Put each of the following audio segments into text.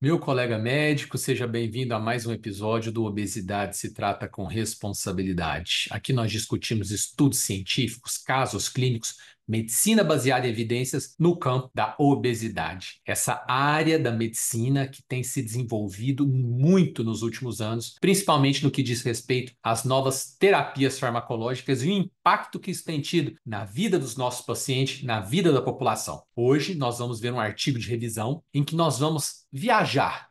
Meu colega médico, seja bem-vindo a mais um episódio do Obesidade se trata com responsabilidade. Aqui nós discutimos estudos científicos, casos clínicos, medicina baseada em evidências no campo da obesidade. Essa área da medicina que tem se desenvolvido muito nos últimos anos, principalmente no que diz respeito às novas terapias farmacológicas e o impacto que isso tem tido na vida dos nossos pacientes, na vida da população. Hoje nós vamos ver um artigo de revisão em que nós vamos viajar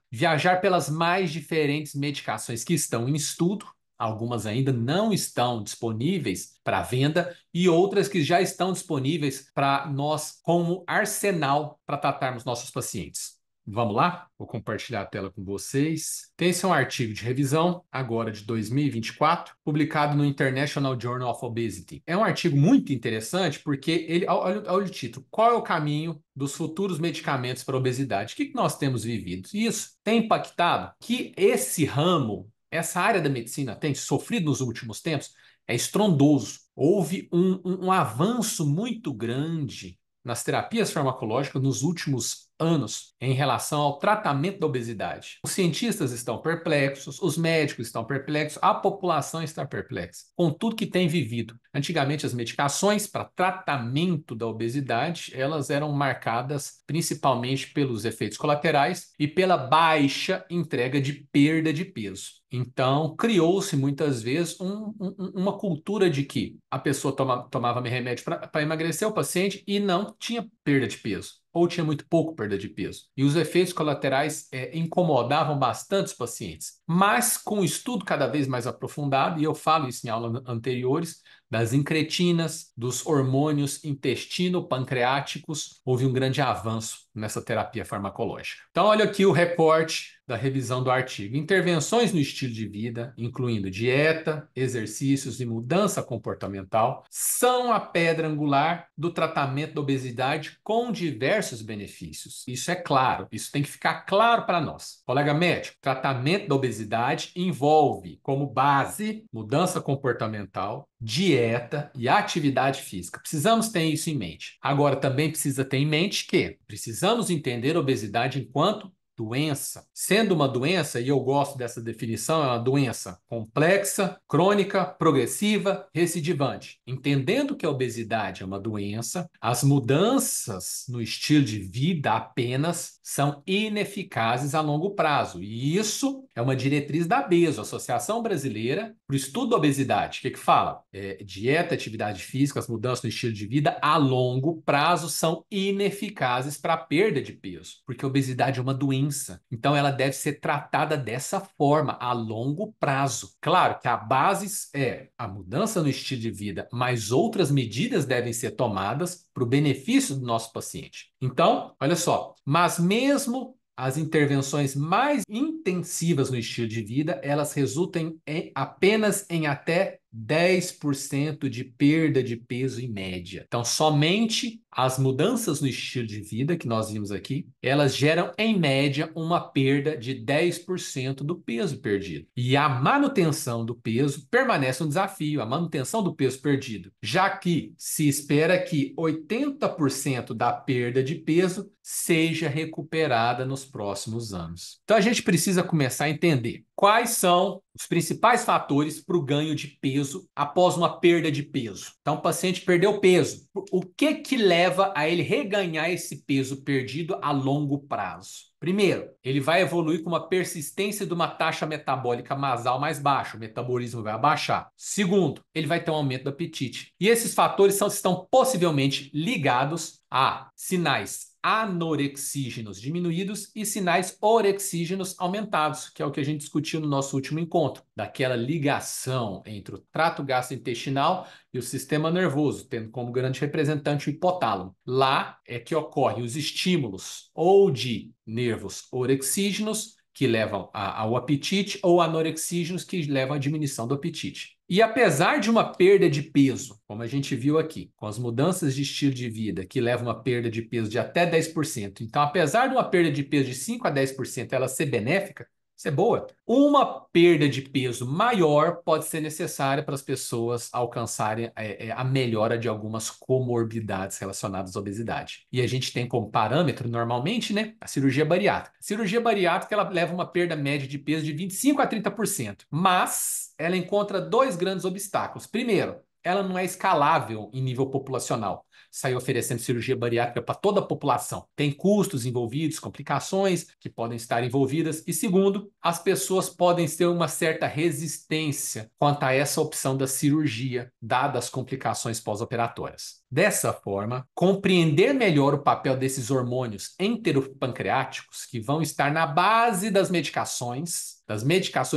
pelas mais diferentes medicações que estão em estudo. Algumas ainda não estão disponíveis para venda e outras que já estão disponíveis para nós como arsenal para tratarmos nossos pacientes. Vamos lá? Vou compartilhar a tela com vocês. Esse é um artigo de revisão, agora de 2024, publicado no International Journal of Obesity. É um artigo muito interessante porque olha o título, qual é o caminho dos futuros medicamentos para a obesidade? O que nós temos vivido? Isso tem impactado que esse ramo, essa área da medicina tem sofrido nos últimos tempos, é estrondoso. Houve um avanço muito grande nas terapias farmacológicas nos últimos anos em relação ao tratamento da obesidade. Os cientistas estão perplexos, os médicos estão perplexos, a população está perplexa com tudo que tem vivido. Antigamente, as medicações para tratamento da obesidade, elas eram marcadas principalmente pelos efeitos colaterais e pela baixa entrega de perda de peso. Então, criou-se muitas vezes uma cultura de que a pessoa tomava remédio para emagrecer o paciente e não tinha perda de peso ou tinha muito pouco perda de peso. E os efeitos colaterais incomodavam bastante os pacientes. Mas com o estudo cada vez mais aprofundado, e eu falo isso em aulas anteriores, das incretinas, dos hormônios intestino-pancreáticos, houve um grande avanço nessa terapia farmacológica. Então, olha aqui o recorte da revisão do artigo. Intervenções no estilo de vida, incluindo dieta, exercícios e mudança comportamental, são a pedra angular do tratamento da obesidade com diversos benefícios. Isso é claro, isso tem que ficar claro para nós. Colega médico, tratamento da obesidade envolve como base mudança comportamental, dieta e atividade física. Precisamos ter isso em mente. Agora, também precisa ter em mente que precisamos entender a obesidade enquanto doença. Sendo uma doença, e eu gosto dessa definição, é uma doença complexa, crônica, progressiva, recidivante. Entendendo que a obesidade é uma doença, as mudanças no estilo de vida apenas são ineficazes a longo prazo. E isso é uma diretriz da ABESO, Associação Brasileira para o Estudo da Obesidade. O que fala? Dieta, atividade física, as mudanças no estilo de vida a longo prazo são ineficazes para a perda de peso, porque a obesidade é uma doença. Então, ela deve ser tratada dessa forma, a longo prazo. Claro que a base é a mudança no estilo de vida, mas outras medidas devem ser tomadas para o benefício do nosso paciente. Então, olha só, mas mesmo as intervenções mais intensivas no estilo de vida, elas resultam apenas em até 10% de perda de peso em média. Então, somente as mudanças no estilo de vida que nós vimos aqui, elas geram, em média, uma perda de 10% do peso perdido. E a manutenção do peso permanece um desafio, a manutenção do peso perdido, já que se espera que 80% da perda de peso seja recuperada nos próximos anos. Então, a gente precisa começar a entender quais são os principais fatores para o ganho de peso após uma perda de peso. Então, o paciente perdeu peso. O que leva a ele reganhar esse peso perdido a longo prazo? Primeiro, ele vai evoluir com uma persistência de uma taxa metabólica basal mais baixa, o metabolismo vai abaixar. Segundo, ele vai ter um aumento do apetite. E esses fatores estão possivelmente ligados a sinais anorexígenos diminuídos e sinais orexígenos aumentados, que é o que a gente discutiu no nosso último encontro, daquela ligação entre o trato gastrointestinal e o sistema nervoso, tendo como grande representante o hipotálamo. Lá é que ocorrem os estímulos ou de nervos orexígenos, que levam ao apetite, ou anorexígenos, que levam à diminuição do apetite. E apesar de uma perda de peso, como a gente viu aqui, com as mudanças de estilo de vida, que levam a uma perda de peso de até 10%, então apesar de uma perda de peso de 5 a 10% ela ser benéfica, Isso é boa. Uma perda de peso maior pode ser necessária para as pessoas alcançarem a melhora de algumas comorbidades relacionadas à obesidade. E a gente tem como parâmetro, normalmente, né, a cirurgia bariátrica. A cirurgia bariátrica ela leva uma perda média de peso de 25 a 30%, mas ela encontra dois grandes obstáculos. Primeiro, ela não é escalável em nível populacional. Sair oferecendo cirurgia bariátrica para toda a população. Tem custos envolvidos, complicações que podem estar envolvidas. E segundo, as pessoas podem ter uma certa resistência quanto a essa opção da cirurgia, dadas as complicações pós-operatórias. Dessa forma, compreender melhor o papel desses hormônios enteropancreáticos, que vão estar na base das medicações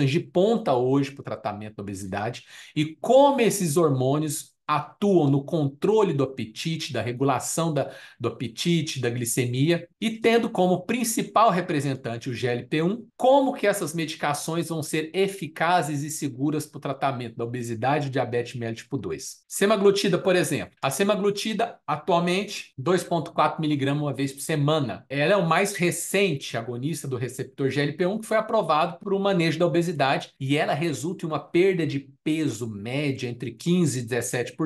de ponta hoje para o tratamento da obesidade, e como esses hormônios atuam no controle do apetite, da regulação do apetite, da glicemia, e tendo como principal representante o GLP-1, como que essas medicações vão ser eficazes e seguras para o tratamento da obesidade e diabetes mellitus tipo 2. Semaglutida, por exemplo. A semaglutida, atualmente, 2,4 mg uma vez por semana. Ela é o mais recente agonista do receptor GLP-1 que foi aprovado para o manejo da obesidade e ela resulta em uma perda de peso média entre 15% e 17%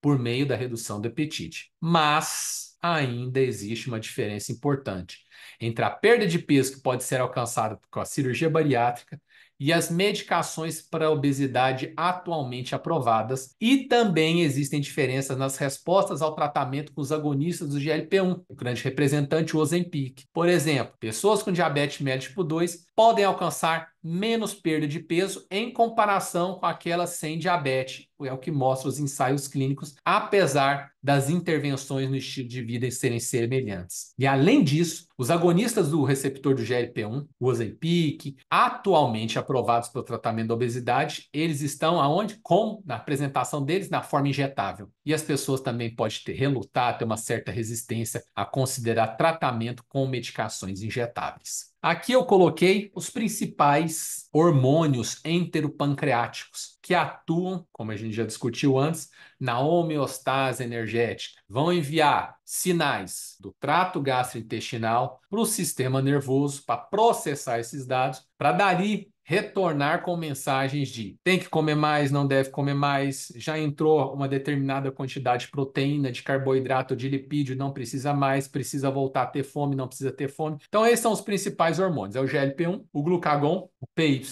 por meio da redução do apetite. Mas ainda existe uma diferença importante entre a perda de peso que pode ser alcançada com a cirurgia bariátrica e as medicações para a obesidade atualmente aprovadas. E também existem diferenças nas respostas ao tratamento com os agonistas do GLP-1, o grande representante, o Ozempic. Por exemplo, pessoas com diabetes mellitus tipo 2 podem alcançar menos perda de peso em comparação com aquelas sem diabetes. É o que mostra os ensaios clínicos, apesar das intervenções no estilo de vida serem semelhantes. E além disso, os agonistas do receptor do GLP-1, o Ozempic, atualmente aprovados para o tratamento da obesidade, eles estão aonde? Como na apresentação deles na forma injetável. E as pessoas também podem relutar, ter uma certa resistência a considerar tratamento com medicações injetáveis. Aqui eu coloquei os principais hormônios enteropancreáticos que atuam, como a gente já discutiu antes, na homeostase energética. Vão enviar sinais do trato gastrointestinal para o sistema nervoso para processar esses dados, para dali retornar com mensagens de tem que comer mais, não deve comer mais, já entrou uma determinada quantidade de proteína, de carboidrato, de lipídio, não precisa mais, precisa voltar a ter fome, não precisa ter fome. Então esses são os principais hormônios, é o GLP-1, o glucagon, o PYY,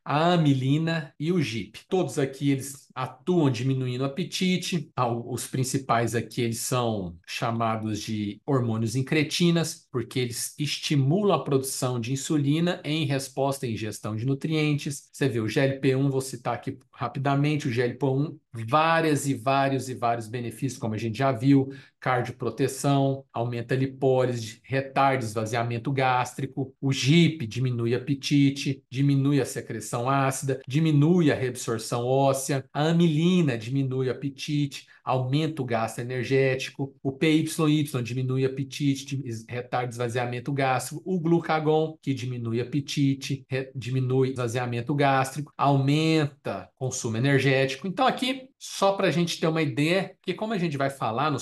a amilina e o GIP. Todos aqui eles atuam diminuindo o apetite, os principais aqui eles são chamados de hormônios incretinas, porque eles estimulam a produção de insulina em resposta à ingestão de nutrientes. Você vê o GLP-1, vou citar aqui rapidamente, o GLP-1, vários benefícios, como a gente já viu, cardioproteção, aumenta a lipólise, retarda esvaziamento gástrico, o GIP diminui apetite, diminui a secreção ácida, diminui a reabsorção óssea, a amilina diminui o apetite, aumenta o gasto energético, o PYY diminui apetite, retarda esvaziamento gástrico, o glucagon, que diminui apetite, diminui esvaziamento gástrico, aumenta consumo energético. Então aqui, só para a gente ter uma ideia, que como a gente vai falar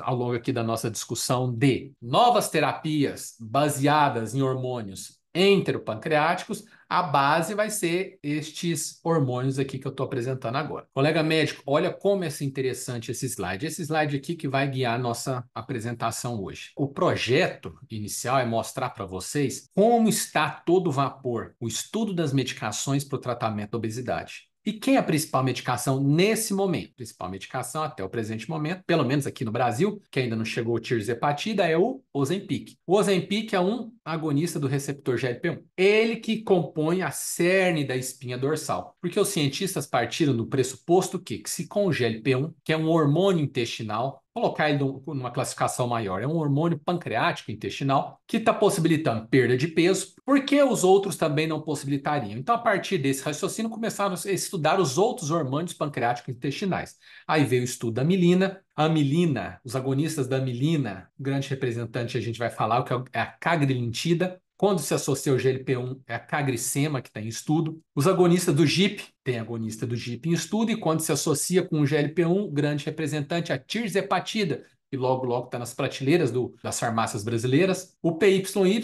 ao longo aqui da nossa discussão de novas terapias baseadas em hormônios enteropancreáticos, a base vai ser estes hormônios aqui que eu estou apresentando agora. Colega médico, olha como é interessante esse slide. Esse slide aqui que vai guiar a nossa apresentação hoje. O projeto inicial é mostrar para vocês como está todo vapor o estudo das medicações para o tratamento da obesidade. E quem é a principal medicação nesse momento? A principal medicação até o presente momento, pelo menos aqui no Brasil, que ainda não chegou o tirzepatida, é o Ozempic. O Ozempic é um agonista do receptor GLP-1. Ele que compõe a cerne da espinha dorsal. Porque os cientistas partiram do pressuposto que se com o GLP-1, que é um hormônio intestinal, colocar ele numa classificação maior. É um hormônio pancreático intestinal que está possibilitando perda de peso, porque os outros também não possibilitariam. Então, a partir desse raciocínio, começaram a estudar os outros hormônios pancreáticos intestinais. Aí veio o estudo da amilina. A amilina, os agonistas da amilina, o grande representante a gente vai falar, que é a cagrelintida. Quando se associa ao GLP-1, é a cagricema, que está em estudo. Os agonistas do GIP, tem agonista do GIP em estudo, e quando se associa com o GLP-1, o grande representante é a tirzepatida, e logo, logo está nas prateleiras das farmácias brasileiras. O PYY,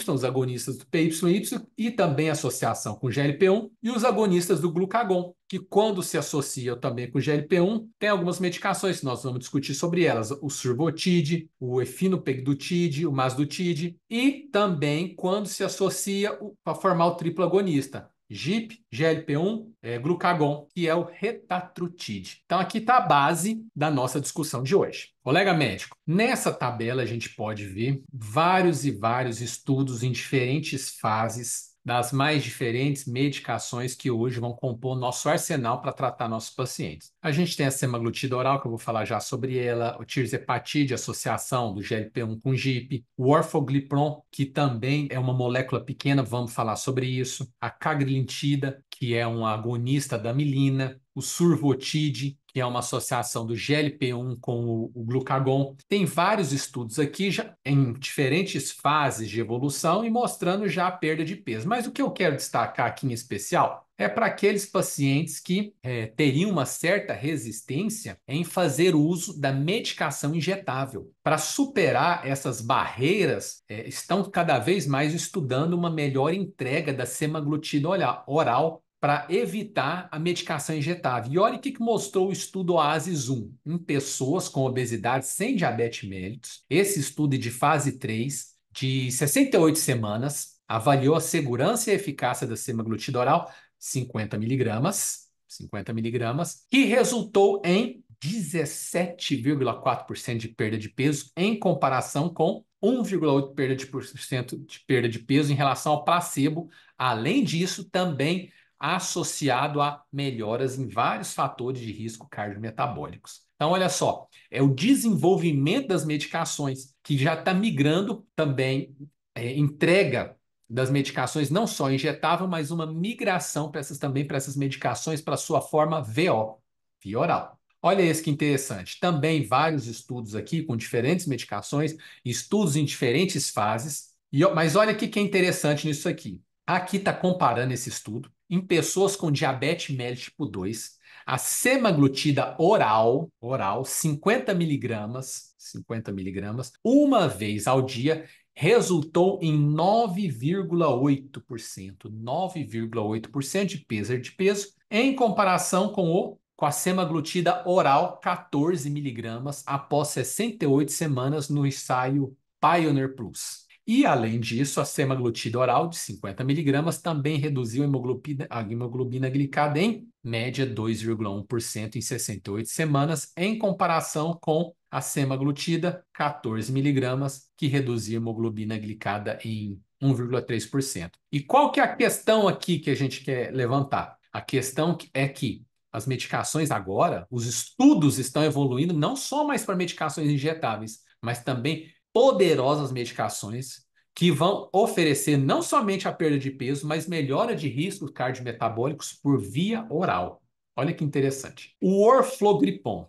os agonistas do PYY, e também a associação com o GLP-1, e os agonistas do glucagon, que quando se associam também com o GLP-1, tem algumas medicações, nós vamos discutir sobre elas, o survotide, o efinopegdutide, o masdutide, e também quando se associa para formar o triplo agonista, GIP, GLP-1, glucagon, que é o retatrutide. Então, aqui está a base da nossa discussão de hoje. Colega médico, nessa tabela a gente pode ver vários e vários estudos em diferentes fases das mais diferentes medicações que hoje vão compor nosso arsenal para tratar nossos pacientes. A gente tem a semaglutida oral, que eu vou falar já sobre ela, o tirzepatide, associação do GLP-1 com GIP, o orforglipron, que também é uma molécula pequena, vamos falar sobre isso, a cagrelintida, que é um agonista da amilina, o survotide, que é uma associação do GLP-1 com o glucagon. Tem vários estudos aqui já em diferentes fases de evolução e mostrando já a perda de peso. Mas o que eu quero destacar aqui em especial é para aqueles pacientes que teriam uma certa resistência em fazer uso da medicação injetável. Para superar essas barreiras, estão cada vez mais estudando uma melhor entrega da semaglutida oral para evitar a medicação injetável. E olha o que mostrou o estudo Oasis 1 em pessoas com obesidade sem diabetes mellitus. Esse estudo é de fase 3, de 68 semanas, avaliou a segurança e a eficácia da semaglutida oral, 50 miligramas, que resultou em 17,4% de perda de peso em comparação com 1,8% de perda de peso em relação ao placebo. Além disso, também associado a melhoras em vários fatores de risco cardiometabólicos. Então, olha só, é o desenvolvimento das medicações que já está migrando também, entrega das medicações não só injetável, mas uma migração para essas medicações para sua forma VO, via oral. Olha esse que interessante. Também vários estudos aqui com diferentes medicações, estudos em diferentes fases. Mas olha o que é interessante nisso aqui. Aqui está comparando esse estudo em pessoas com diabetes mellitus tipo 2, a semaglutida oral, 50 miligramas, uma vez ao dia, resultou em 9,8% de peso, em comparação com a semaglutida oral, 14 miligramas, após 68 semanas no ensaio Pioneer Plus. E, além disso, a semaglutida oral de 50 miligramas também reduziu a hemoglobina glicada em média 2,1% em 68 semanas, em comparação com a semaglutida 14 miligramas, que reduziu a hemoglobina glicada em 1,3%. E qual que é a questão aqui que a gente quer levantar? A questão é que as medicações agora, os estudos estão evoluindo não só mais para medicações injetáveis, mas também poderosas medicações que vão oferecer não somente a perda de peso, mas melhora de riscos cardiometabólicos por via oral. Olha que interessante. O orforglipron.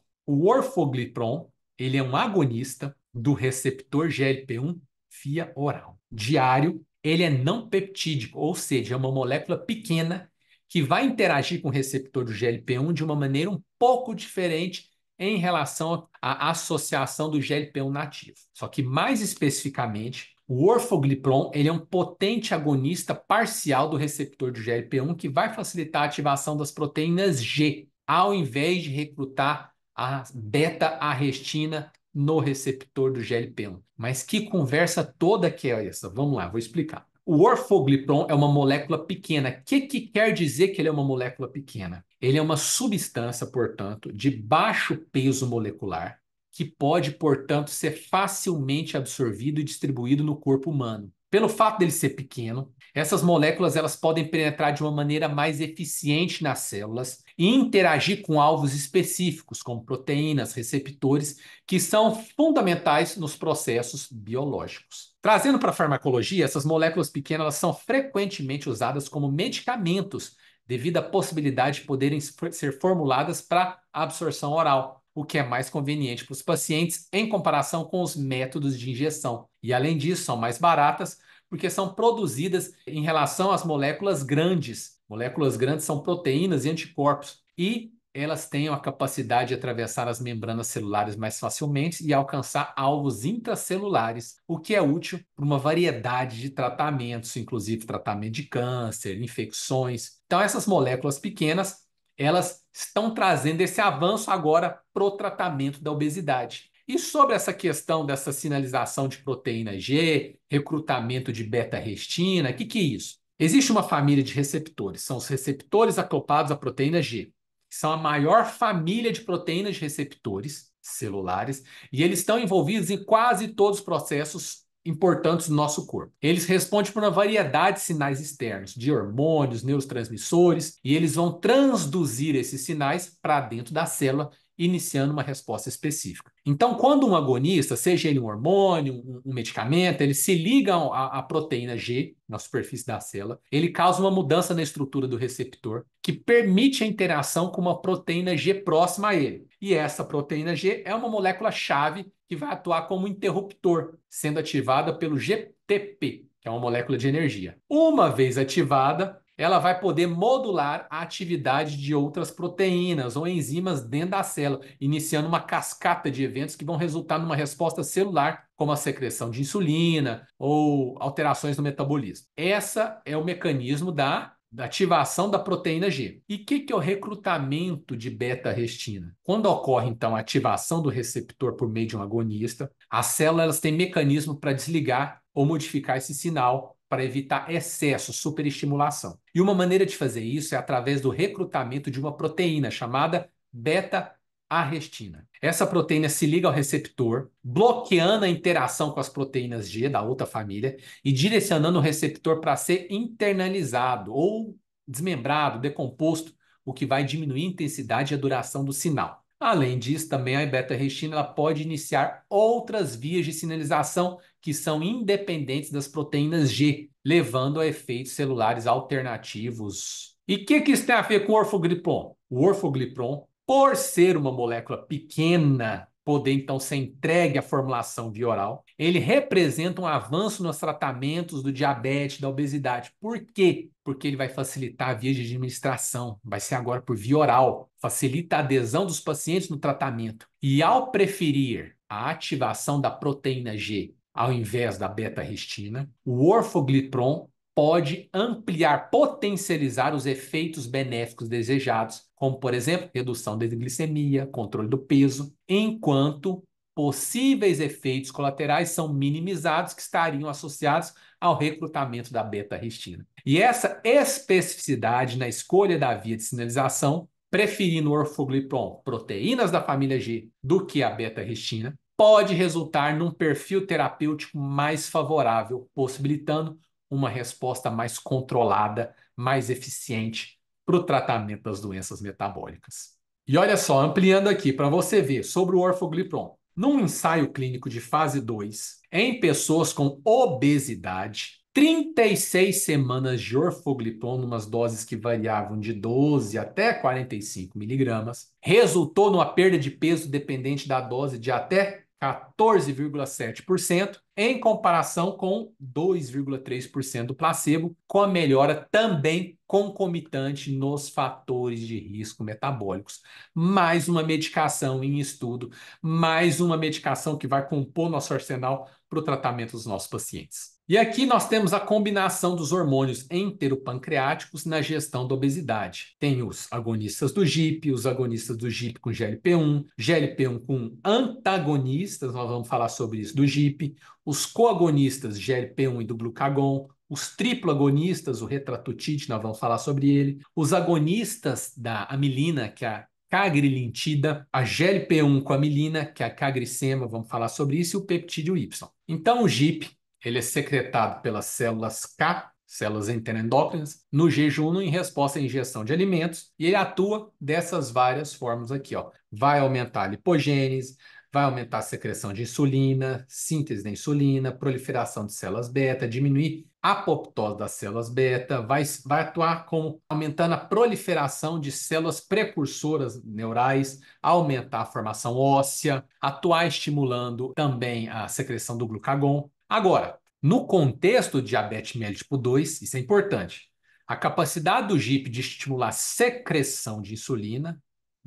Ele é um agonista do receptor GLP-1 via oral. Diário, ele é não peptídico, ou seja, é uma molécula pequena que vai interagir com o receptor do GLP-1 de uma maneira um pouco diferente em relação à associação do GLP-1 nativo. Só que, mais especificamente, o orforglipron ele é um potente agonista parcial do receptor do GLP-1 que vai facilitar a ativação das proteínas G, ao invés de recrutar a beta-arrestina no receptor do GLP-1. Mas que conversa toda que é essa? Vamos lá, vou explicar. O orforglipron é uma molécula pequena. O que quer dizer que ele é uma molécula pequena? Ele é uma substância, portanto, de baixo peso molecular, que pode, portanto, ser facilmente absorvido e distribuído no corpo humano. Pelo fato dele ser pequeno, essas moléculas elas podem penetrar de uma maneira mais eficiente nas células e interagir com alvos específicos, como proteínas, receptores, que são fundamentais nos processos biológicos. Trazendo para a farmacologia, essas moléculas pequenas elas são frequentemente usadas como medicamentos, devido à possibilidade de poderem ser formuladas para absorção oral, o que é mais conveniente para os pacientes em comparação com os métodos de injeção. E, além disso, são mais baratas porque são produzidas em relação às moléculas grandes. Moléculas grandes são proteínas e anticorpos. E elas têm a capacidade de atravessar as membranas celulares mais facilmente e alcançar alvos intracelulares, o que é útil para uma variedade de tratamentos, inclusive tratamento de câncer, infecções. Então, essas moléculas pequenas, elas estão trazendo esse avanço agora para o tratamento da obesidade. E sobre essa questão dessa sinalização de proteína G, recrutamento de beta-arrestina, o que é isso? Existe uma família de receptores, são os receptores acoplados à proteína G, que são a maior família de proteínas de receptores celulares, e eles estão envolvidos em quase todos os processos importantes do nosso corpo. Eles respondem por uma variedade de sinais externos, de hormônios, neurotransmissores, e eles vão transduzir esses sinais para dentro da célula, iniciando uma resposta específica. Então, quando um agonista, seja ele um hormônio, um medicamento, ele se liga à proteína G na superfície da célula, ele causa uma mudança na estrutura do receptor que permite a interação com uma proteína G próxima a ele. E essa proteína G é uma molécula-chave que vai atuar como interruptor, sendo ativada pelo GTP, que é uma molécula de energia. Uma vez ativada, ela vai poder modular a atividade de outras proteínas ou enzimas dentro da célula, iniciando uma cascata de eventos que vão resultar numa resposta celular, como a secreção de insulina ou alterações no metabolismo. Essa é o mecanismo da ativação da proteína G. E o que é o recrutamento de beta-arrestina? Quando ocorre, então, a ativação do receptor por meio de um agonista, as células têm mecanismo para desligar ou modificar esse sinal para evitar excesso, superestimulação. E uma maneira de fazer isso é através do recrutamento de uma proteína chamada beta-arrestina. Essa proteína se liga ao receptor, bloqueando a interação com as proteínas G da outra família e direcionando o receptor para ser internalizado ou desmembrado, decomposto, o que vai diminuir a intensidade e a duração do sinal. Além disso, também a beta-arrestina pode iniciar outras vias de sinalização que são independentes das proteínas G, levando a efeitos celulares alternativos. E o que isso tem a ver com o orfoglipron? O orfoglipron, por ser uma molécula pequena, poder então ser entregue à formulação via oral, ele representa um avanço nos tratamentos do diabetes, da obesidade. Por quê? Porque ele vai facilitar a via de administração, vai ser agora por via oral, facilita a adesão dos pacientes no tratamento. E ao preferir a ativação da proteína G ao invés da beta-arrestina, o orfoglipron pode ampliar, potencializar os efeitos benéficos desejados, como, por exemplo, redução da glicemia, controle do peso, enquanto possíveis efeitos colaterais são minimizados que estariam associados ao recrutamento da beta-arrestina. E essa especificidade na escolha da via de sinalização, preferindo o orfoglipron, proteínas da família G, do que a beta-arrestina, pode resultar num perfil terapêutico mais favorável, possibilitando uma resposta mais controlada, mais eficiente para o tratamento das doenças metabólicas. E olha só, ampliando aqui para você ver sobre o orfoglipron. Num ensaio clínico de fase 2, em pessoas com obesidade, 36 semanas de orfoglipron, numas doses que variavam de 12 até 45 miligramas, resultou numa perda de peso dependente da dose de até 14,7%, em comparação com 2,3% do placebo, com a melhora também concomitante nos fatores de risco metabólicos. Mais uma medicação em estudo, mais uma medicação que vai compor nosso arsenal para o tratamento dos nossos pacientes. E aqui nós temos a combinação dos hormônios enteropancreáticos na gestão da obesidade. Tem os agonistas do GIP, os agonistas do GIP com GLP-1, GLP-1 com antagonistas, nós vamos falar sobre isso, do GIP, os coagonistas GLP-1 e do glucagon, os triploagonistas, o retratutide, nós vamos falar sobre ele, os agonistas da amilina, que é a cagrelintida, a GLP-1 com amilina, que é a cagricema, vamos falar sobre isso, e o peptídeo Y. Então, o GIP, ele é secretado pelas células K, células enteroendócrinas, no jejum em resposta à ingestão de alimentos, e ele atua dessas várias formas aqui, ó. Vai aumentar a lipogênese, vai aumentar a secreção de insulina, síntese da insulina, proliferação de células beta, diminuir a apoptose das células beta, vai atuar como aumentando a proliferação de células precursoras neurais, aumentar a formação óssea, atuar estimulando também a secreção do glucagon. Agora, no contexto de diabetes mellitus tipo 2, isso é importante. A capacidade do GIP de estimular a secreção de insulina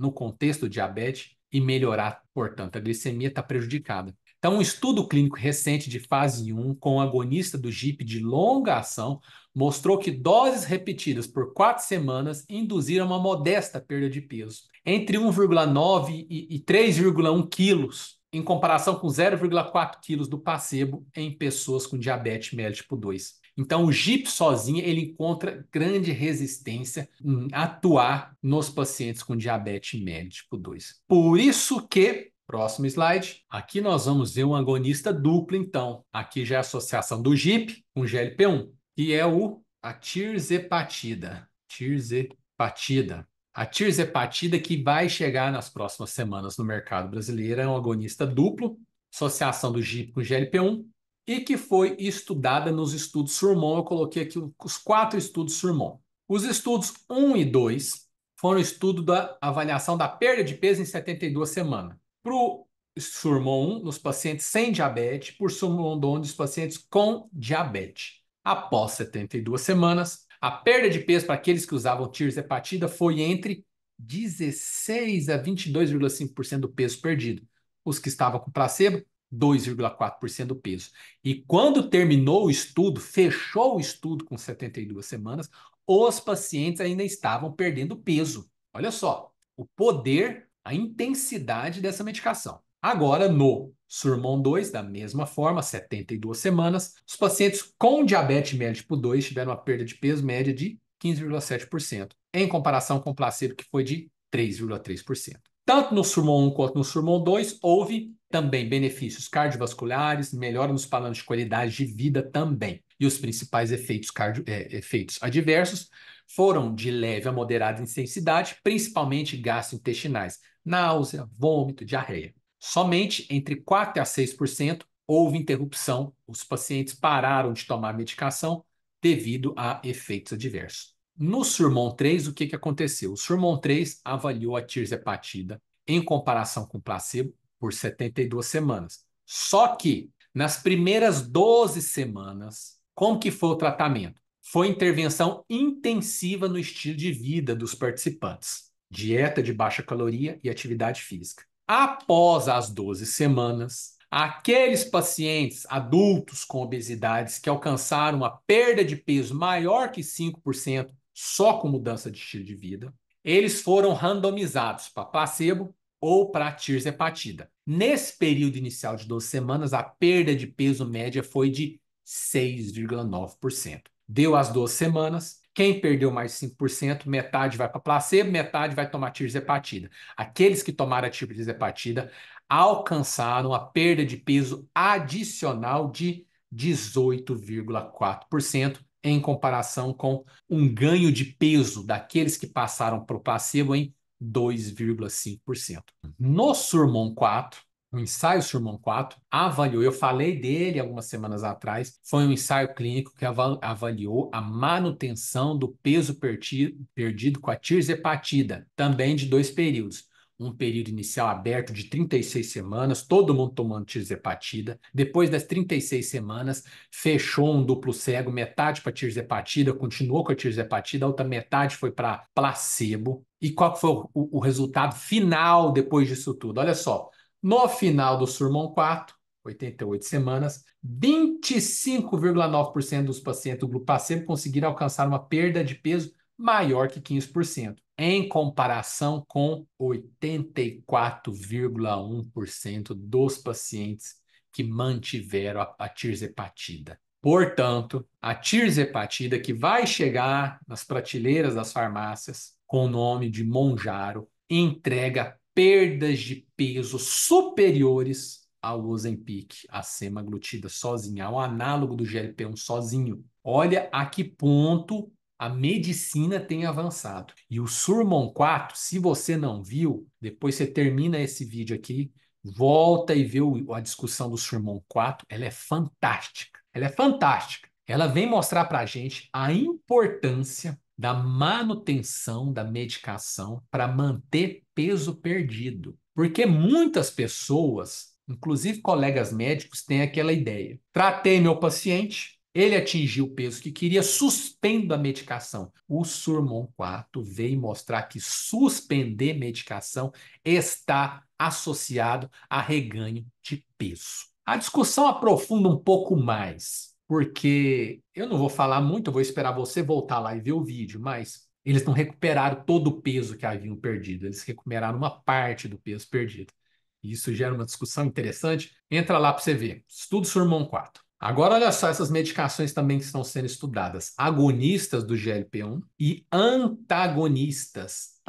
no contexto do diabetes e melhorar, portanto, a glicemia está prejudicada. Então, um estudo clínico recente de fase 1 com o agonista do GIP de longa ação mostrou que doses repetidas por 4 semanas induziram uma modesta perda de peso, entre 1,9 e 3,1 quilos, em comparação com 0,4 quilos do placebo em pessoas com diabetes mellitus tipo 2. Então, o GIP sozinho, ele encontra grande resistência em atuar nos pacientes com diabetes mellitus tipo 2. Por isso que, próximo slide, aqui nós vamos ver um agonista duplo, então. Aqui já é a associação do GIP com GLP-1, que é a tirzepatida. Tirzepatida. A tirzepatida, que vai chegar nas próximas semanas no mercado brasileiro, é um agonista duplo, associação do GIP com GLP-1, e que foi estudada nos estudos Surmont. Eu coloquei aqui os 4 estudos Surmont. Os estudos 1 e 2 foram estudo da avaliação da perda de peso em 72 semanas. Para o Surmont 1, nos pacientes sem diabetes, por Surmont 2, nos pacientes com diabetes. Após 72 semanas, a perda de peso para aqueles que usavam tirzepatida foi entre 16 a 22,5% do peso perdido. Os que estavam com placebo, 2,4% do peso. E quando terminou o estudo, fechou o estudo com 72 semanas, os pacientes ainda estavam perdendo peso. Olha só, o poder, a intensidade dessa medicação. Agora, no Surmont 2, da mesma forma, 72 semanas, os pacientes com diabetes mellitus tipo 2 tiveram uma perda de peso média de 15,7%, em comparação com o placebo, que foi de 3,3%. Tanto no Surmont 1 quanto no Surmont 2, houve também benefícios cardiovasculares, melhora nos parâmetros de qualidade de vida também. E os principais efeitos adversos foram de leve a moderada intensidade, principalmente gastrointestinais, náusea, vômito, diarreia. Somente entre 4% a 6% houve interrupção, os pacientes pararam de tomar medicação devido a efeitos adversos. No Surmont 3, o que aconteceu? O Surmont 3 avaliou a tirzepatida em comparação com o placebo por 72 semanas. Só que nas primeiras 12 semanas, como que foi o tratamento? Foi intervenção intensiva no estilo de vida dos participantes. Dieta de baixa caloria e atividade física. Após as 12 semanas, aqueles pacientes adultos com obesidades que alcançaram uma perda de peso maior que 5% só com mudança de estilo de vida, eles foram randomizados para placebo ou para tirzepatida. Nesse período inicial de 12 semanas, a perda de peso média foi de 6,9%. Deu as 12 semanas, quem perdeu mais 5%, metade vai para placebo, metade vai tomar tirzepatida. Aqueles que tomaram a tirzepatida alcançaram a perda de peso adicional de 18,4%, em comparação com um ganho de peso daqueles que passaram para o placebo em 2,5%. No Surmont 4, o ensaio Surmont 4 avaliou, eu falei dele algumas semanas atrás, foi um ensaio clínico que avaliou a manutenção do peso perdido com a tirzepatida, também de 2 períodos. Um período inicial aberto de 36 semanas, todo mundo tomando tirzepatida. Depois das 36 semanas, fechou um duplo cego, metade para tirzepatida, continuou com a tirzepatida, a outra metade foi para placebo. E qual foi o resultado final depois disso tudo? Olha só, no final do Surmont 4, 88 semanas, 25,9% dos pacientes do grupo placebo conseguiram alcançar uma perda de peso maior que 15%, em comparação com 84,1% dos pacientes que mantiveram a tirzepatida. Portanto, a tirzepatida, que vai chegar nas prateleiras das farmácias com o nome de Mounjaro, entrega perdas de peso superiores ao Ozempic, a semaglutida sozinha, ao análogo do GLP-1 sozinho. Olha a que ponto a medicina tem avançado. E o Surmont 4, se você não viu, depois você termina esse vídeo aqui, volta e vê a discussão do Surmont 4, ela é fantástica. Ela é fantástica. Ela vem mostrar para a gente a importância da manutenção da medicação para manter peso perdido. Porque muitas pessoas, inclusive colegas médicos, têm aquela ideia. Tratei meu paciente, Ele atingiu o peso que queria, suspendo a medicação. O Surmon 4 veio mostrar que suspender medicação está associado a reganho de peso. A discussão aprofunda um pouco mais, porque eu não vou falar muito, eu vou esperar você voltar lá e ver o vídeo, mas eles não recuperaram todo o peso que haviam perdido, eles recuperaram uma parte do peso perdido. Isso gera uma discussão interessante. Entra lá para você ver. Estudo Surmon 4. Agora, olha só essas medicações também que estão sendo estudadas: agonistas do GLP-1 e antagonistas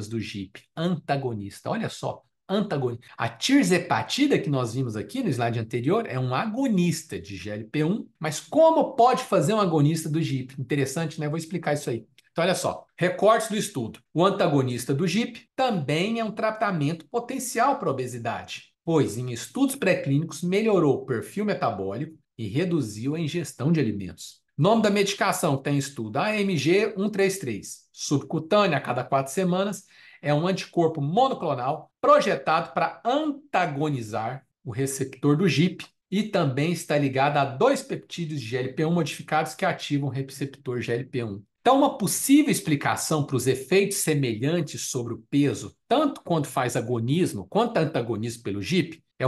do GIP. Antagonista, olha só. Antagonista. A tirzepatida que nós vimos aqui no slide anterior é um agonista de GLP-1, mas como pode fazer um agonista do GIP? Interessante, né? Vou explicar isso aí. Então, olha só, recortes do estudo. O antagonista do GIP também é um tratamento potencial para a obesidade, pois em estudos pré-clínicos melhorou o perfil metabólico e reduziu a ingestão de alimentos. Nome da medicação que está em estudo: AMG 133, subcutânea a cada 4 semanas, é um anticorpo monoclonal projetado para antagonizar o receptor do GIP e também está ligado a dois peptídeos de GLP-1 modificados que ativam o receptor GLP-1. Então, uma possível explicação para os efeitos semelhantes sobre o peso, tanto quando faz agonismo quanto antagonismo pelo GIP, é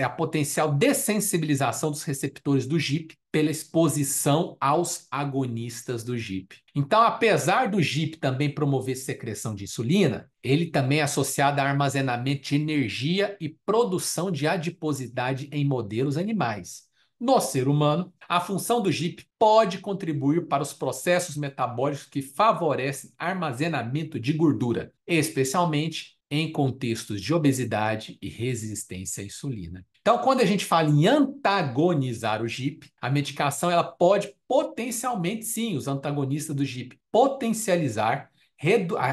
a potencial dessensibilização dos receptores do GIP pela exposição aos agonistas do GIP. Então, apesar do GIP também promover secreção de insulina, ele também é associado a armazenamento de energia e produção de adiposidade em modelos animais. No ser humano, a função do GIP pode contribuir para os processos metabólicos que favorecem armazenamento de gordura, especialmente em contextos de obesidade e resistência à insulina. Então, quando a gente fala em antagonizar o GIP, a medicação ela pode potencialmente, sim, os antagonistas do GIP, potencializar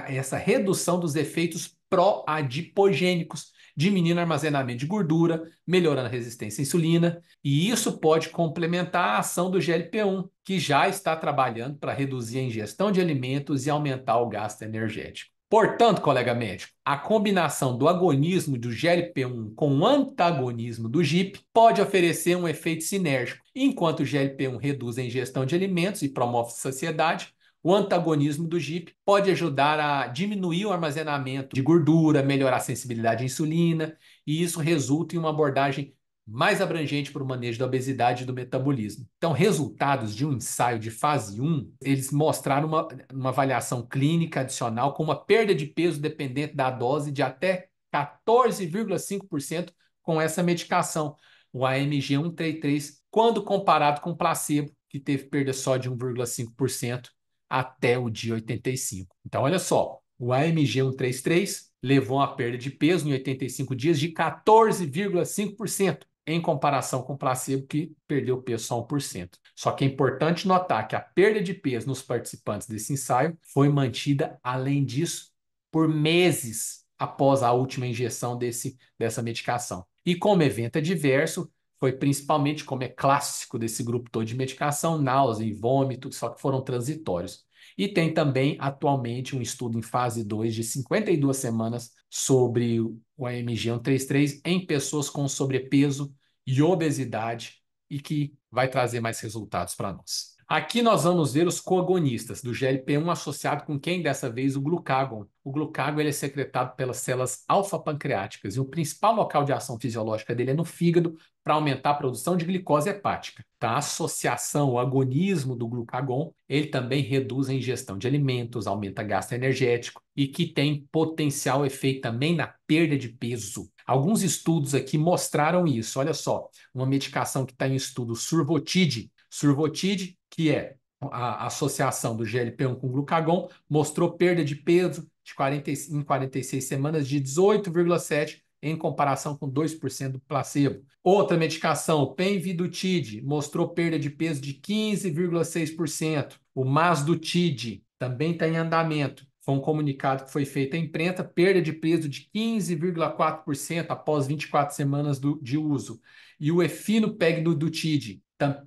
essa redução dos efeitos pró-adipogênicos, diminuindo o armazenamento de gordura, melhorando a resistência à insulina, e isso pode complementar a ação do GLP-1, que já está trabalhando para reduzir a ingestão de alimentos e aumentar o gasto energético. Portanto, colega médico, a combinação do agonismo do GLP-1 com o antagonismo do GIP pode oferecer um efeito sinérgico. Enquanto o GLP-1 reduz a ingestão de alimentos e promove saciedade, o antagonismo do GIP pode ajudar a diminuir o armazenamento de gordura, melhorar a sensibilidade à insulina, e isso resulta em uma abordagem mais abrangente para o manejo da obesidade e do metabolismo. Então, resultados de um ensaio de fase 1, eles mostraram uma avaliação clínica adicional com uma perda de peso dependente da dose de até 14,5% com essa medicação, o AMG 133, quando comparado com o placebo, que teve perda só de 1,5% até o dia 85. Então, olha só, o AMG 133 levou a perda de peso em 85 dias de 14,5%, em comparação com o placebo, que perdeu peso só 1%. Só que é importante notar que a perda de peso nos participantes desse ensaio foi mantida, além disso, por meses após a última injeção dessa medicação. E como evento adverso, foi principalmente, como é clássico desse grupo todo de medicação, náusea e vômito, só que foram transitórios. E tem também, atualmente, um estudo em fase 2 de 52 semanas sobre o AMG 133 em pessoas com sobrepeso e obesidade e que vai trazer mais resultados para nós. Aqui nós vamos ver os coagonistas do GLP-1 associado com quem dessa vez? O glucagon. O glucagon ele é secretado pelas células alfa-pancreáticas e o principal local de ação fisiológica dele é no fígado para aumentar a produção de glicose hepática. Tá? A associação, o agonismo do glucagon, ele também reduz a ingestão de alimentos, aumenta gasto energético e que tem potencial efeito também na perda de peso. Alguns estudos aqui mostraram isso. Olha só, uma medicação que está em estudo, Survotide, que é a associação do GLP-1 com glucagon, mostrou perda de peso em 46 semanas de 18,7% em comparação com 2% do placebo. Outra medicação, o Pemvidutide, mostrou perda de peso de 15,6%. O Masdutide também está em andamento. Foi um comunicado que foi feito à imprensa, perda de peso de 15,4% após 24 semanas de uso. E o Efinopegdutide,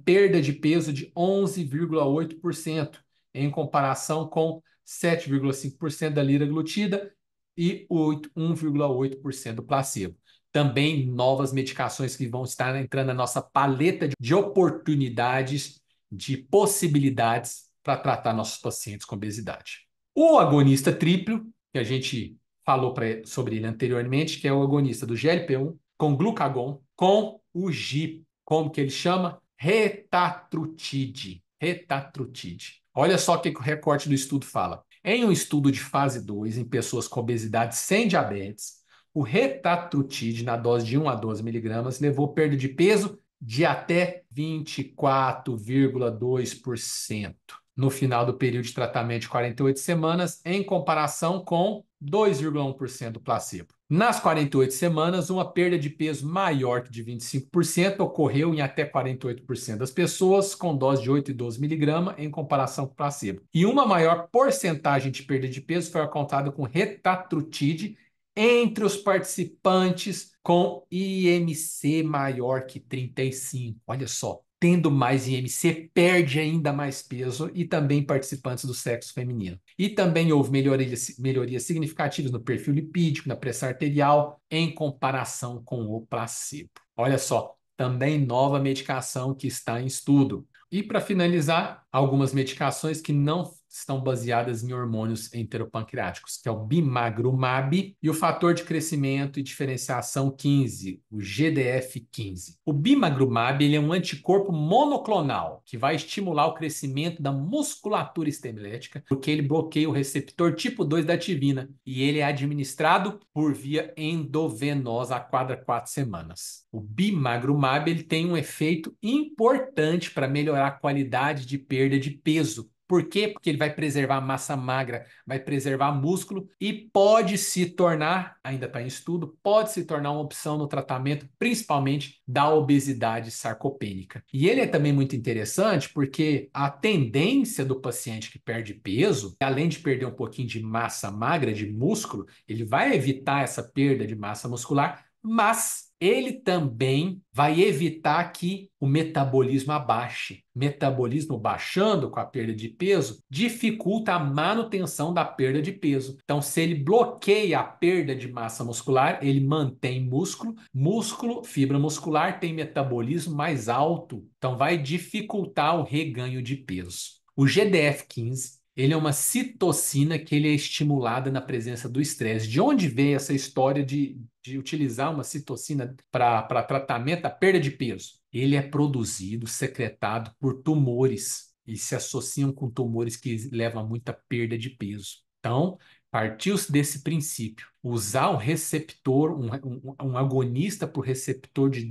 perda de peso de 11,8%, em comparação com 7,5% da liraglutida e 1,8% do placebo. também novas medicações que vão estar entrando na nossa paleta de oportunidades, de possibilidades para tratar nossos pacientes com obesidade. O agonista triplo, que a gente falou sobre ele anteriormente, que é o agonista do GLP-1 com glucagon, com o GIP, como que ele chama? Retatrutide. Retatrutide. Olha só o que o recorte do estudo fala. Em um estudo de fase 2, em pessoas com obesidade sem diabetes, o retatrutide, na dose de 1 a 12 miligramas, levou perda de peso de até 24,2% no final do período de tratamento de 48 semanas, em comparação com 2,1% do placebo. Nas 48 semanas, uma perda de peso maior que de 25% ocorreu em até 48% das pessoas com dose de 8 e 12 miligramas em comparação com o placebo. E uma maior porcentagem de perda de peso foi apontada com retatrutide entre os participantes com IMC maior que 35. Olha só, tendo mais IMC, perde ainda mais peso e também participantes do sexo feminino. E também houve melhorias significativas no perfil lipídico, na pressão arterial, em comparação com o placebo. Olha só, também nova medicação que está em estudo. E para finalizar, algumas medicações que não estão baseadas em hormônios enteropancreáticos, que é o bimagrumab e o fator de crescimento e diferenciação 15, o GDF-15. O bimagrumab ele é um anticorpo monoclonal que vai estimular o crescimento da musculatura estemética, porque ele bloqueia o receptor tipo 2 da ativina e ele é administrado por via endovenosa a cada 4 semanas. O bimagrumab ele tem um efeito importante para melhorar a qualidade de perda de peso. Por quê? Porque ele vai preservar a massa magra, vai preservar músculo e pode se tornar, ainda está em estudo, pode se tornar uma opção no tratamento, principalmente da obesidade sarcopênica. E ele é também muito interessante porque a tendência do paciente que perde peso, além de perder um pouquinho de massa magra, de músculo, ele vai evitar essa perda de massa muscular, mas ele também vai evitar que o metabolismo abaixe. Metabolismo baixando com a perda de peso dificulta a manutenção da perda de peso. Então, se ele bloqueia a perda de massa muscular, ele mantém músculo. Músculo, fibra muscular, tem metabolismo mais alto. Então, vai dificultar o reganho de peso. O GDF-15 ele é uma citocina que ele é estimulada na presença do estresse. De onde veio essa história de utilizar uma citocina para tratamento da perda de peso? Ele é produzido, secretado por tumores e se associam com tumores que levam a muita perda de peso. Então, partiu-se desse princípio. Usar um receptor, um agonista por receptor de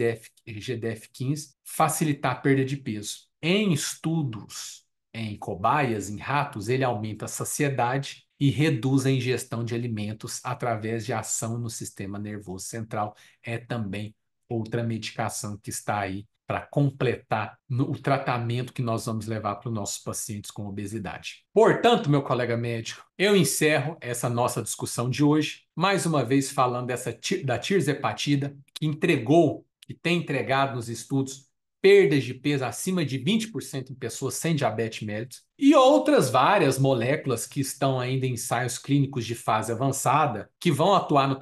GDF-15, facilitar a perda de peso. Em estudos em cobaias, em ratos, ele aumenta a saciedade e reduz a ingestão de alimentos através de ação no sistema nervoso central. É também outra medicação que está aí para completar o tratamento que nós vamos levar para os nossos pacientes com obesidade. Portanto, meu colega médico, eu encerro essa nossa discussão de hoje, mais uma vez falando da tirzepatida, que tem entregado nos estudos perdas de peso acima de 20% em pessoas sem diabetes mellitus, e outras várias moléculas que estão ainda em ensaios clínicos de fase avançada, que vão atuar no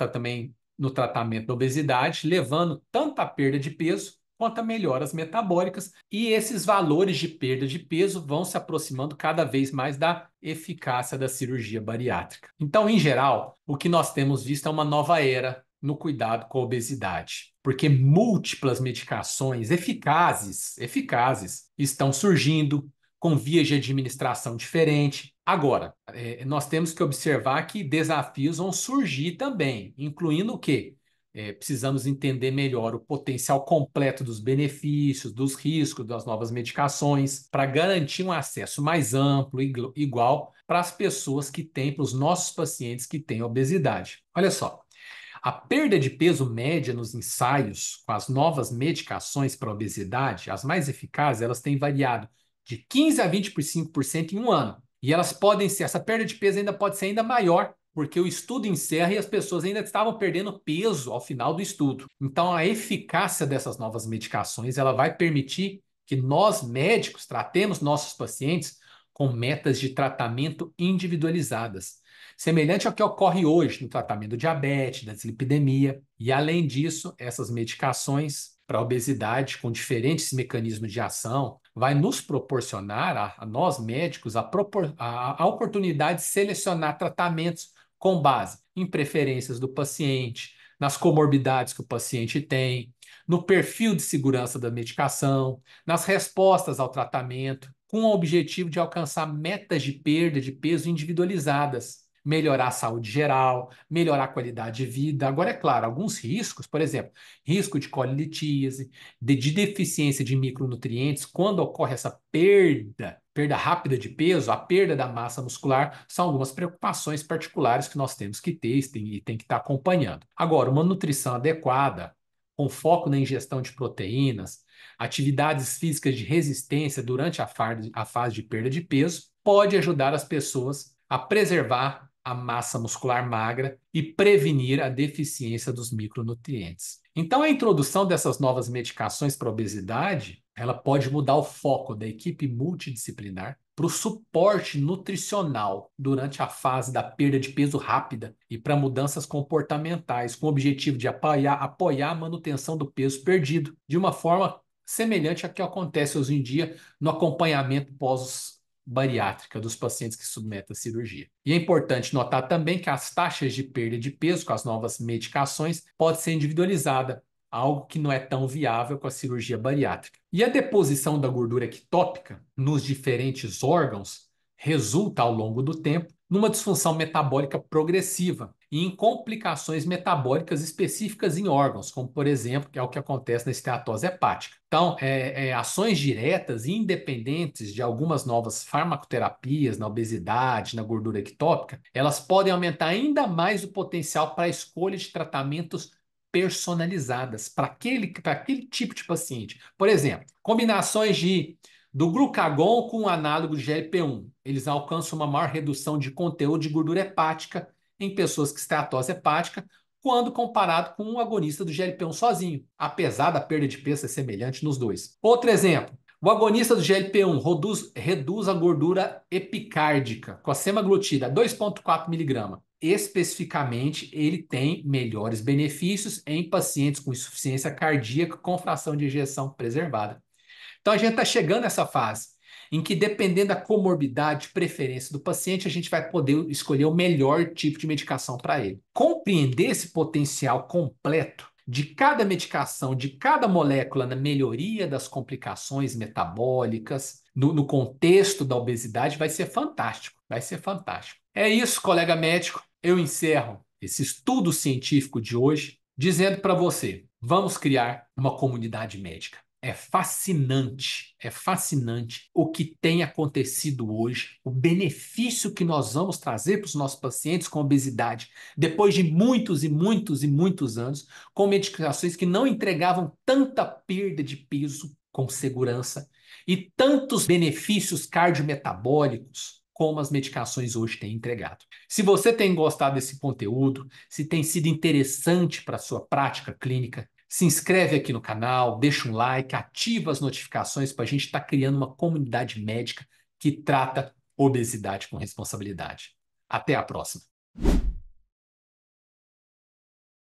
tratamento da obesidade, levando tanto a perda de peso quanto a melhoras metabólicas, e esses valores de perda de peso vão se aproximando cada vez mais da eficácia da cirurgia bariátrica. Então, em geral, o que nós temos visto é uma nova era no cuidado com a obesidade, porque múltiplas medicações eficazes estão surgindo com vias de administração diferente. Agora, nós temos que observar que desafios vão surgir também, incluindo o quê? Precisamos entender melhor o potencial completo dos benefícios, dos riscos das novas medicações, para garantir um acesso mais amplo e igual para as pessoas que têm, para os nossos pacientes que têm obesidade. Olha só. A perda de peso média nos ensaios com as novas medicações para obesidade, as mais eficazes, elas têm variado de 15 a 25% em um ano. E essa perda de peso ainda pode ser ainda maior, porque o estudo encerra e as pessoas ainda estavam perdendo peso ao final do estudo. Então, a eficácia dessas novas medicações, ela vai permitir que nós, médicos, tratemos nossos pacientes com metas de tratamento individualizadas, semelhante ao que ocorre hoje no tratamento do diabetes, da dislipidemia. E, além disso, essas medicações para obesidade, com diferentes mecanismos de ação, vai nos proporcionar, a nós médicos, a oportunidade de selecionar tratamentos com base em preferências do paciente, nas comorbidades que o paciente tem, no perfil de segurança da medicação, nas respostas ao tratamento, com o objetivo de alcançar metas de perda de peso individualizadas, melhorar a saúde geral, melhorar a qualidade de vida. Agora, é claro, alguns riscos, por exemplo, risco de colilitíase, de deficiência de micronutrientes, quando ocorre essa perda rápida de peso, a perda da massa muscular, são algumas preocupações particulares que nós temos que ter e tem que estar acompanhando. Agora, uma nutrição adequada, com foco na ingestão de proteínas, atividades físicas de resistência durante a fase de perda de peso, pode ajudar as pessoas a preservar a massa muscular magra e prevenir a deficiência dos micronutrientes. Então, a introdução dessas novas medicações para a obesidade, ela pode mudar o foco da equipe multidisciplinar para o suporte nutricional durante a fase da perda de peso rápida e para mudanças comportamentais, com o objetivo de apoiar a manutenção do peso perdido, de uma forma semelhante à que acontece hoje em dia no acompanhamento pós-bariátrica dos pacientes que submetem a cirurgia. E é importante notar também que as taxas de perda de peso com as novas medicações podem ser individualizadas, algo que não é tão viável com a cirurgia bariátrica. E a deposição da gordura ectópica nos diferentes órgãos resulta, ao longo do tempo, numa disfunção metabólica progressiva e em complicações metabólicas específicas em órgãos, como, por exemplo, que é o que acontece na esteatose hepática. Então, ações diretas e independentes de algumas novas farmacoterapias na obesidade, na gordura ectópica, elas podem aumentar ainda mais o potencial para a escolha de tratamentos personalizadas para aquele tipo de paciente. Por exemplo, combinações do glucagon com o análogo de GLP-1. Eles alcançam uma maior redução de conteúdo de gordura hepática em pessoas com esteatose hepática, quando comparado com um agonista do GLP-1 sozinho, apesar da perda de peso ser semelhante nos dois. Outro exemplo, o agonista do GLP-1 reduz a gordura epicárdica com a semaglutida a 2,4 mg. Especificamente, ele tem melhores benefícios em pacientes com insuficiência cardíaca com fração de ejeção preservada. Então, a gente está chegando nessa fase em que, dependendo da comorbidade, preferência do paciente, a gente vai poder escolher o melhor tipo de medicação para ele. Compreender esse potencial completo de cada medicação, de cada molécula na melhoria das complicações metabólicas, no contexto da obesidade, vai ser fantástico. Vai ser fantástico. É isso, colega médico. Eu encerro esse estudo científico de hoje dizendo para você: vamos criar uma comunidade médica. É fascinante o que tem acontecido hoje, o benefício que nós vamos trazer para os nossos pacientes com obesidade, depois de muitos e muitos e muitos anos, com medicações que não entregavam tanta perda de peso com segurança e tantos benefícios cardiometabólicos como as medicações hoje têm entregado. Se você tem gostado desse conteúdo, se tem sido interessante para a sua prática clínica, se inscreve aqui no canal, deixa um like, ativa as notificações para a gente estar criando uma comunidade médica que trata obesidade com responsabilidade. Até a próxima.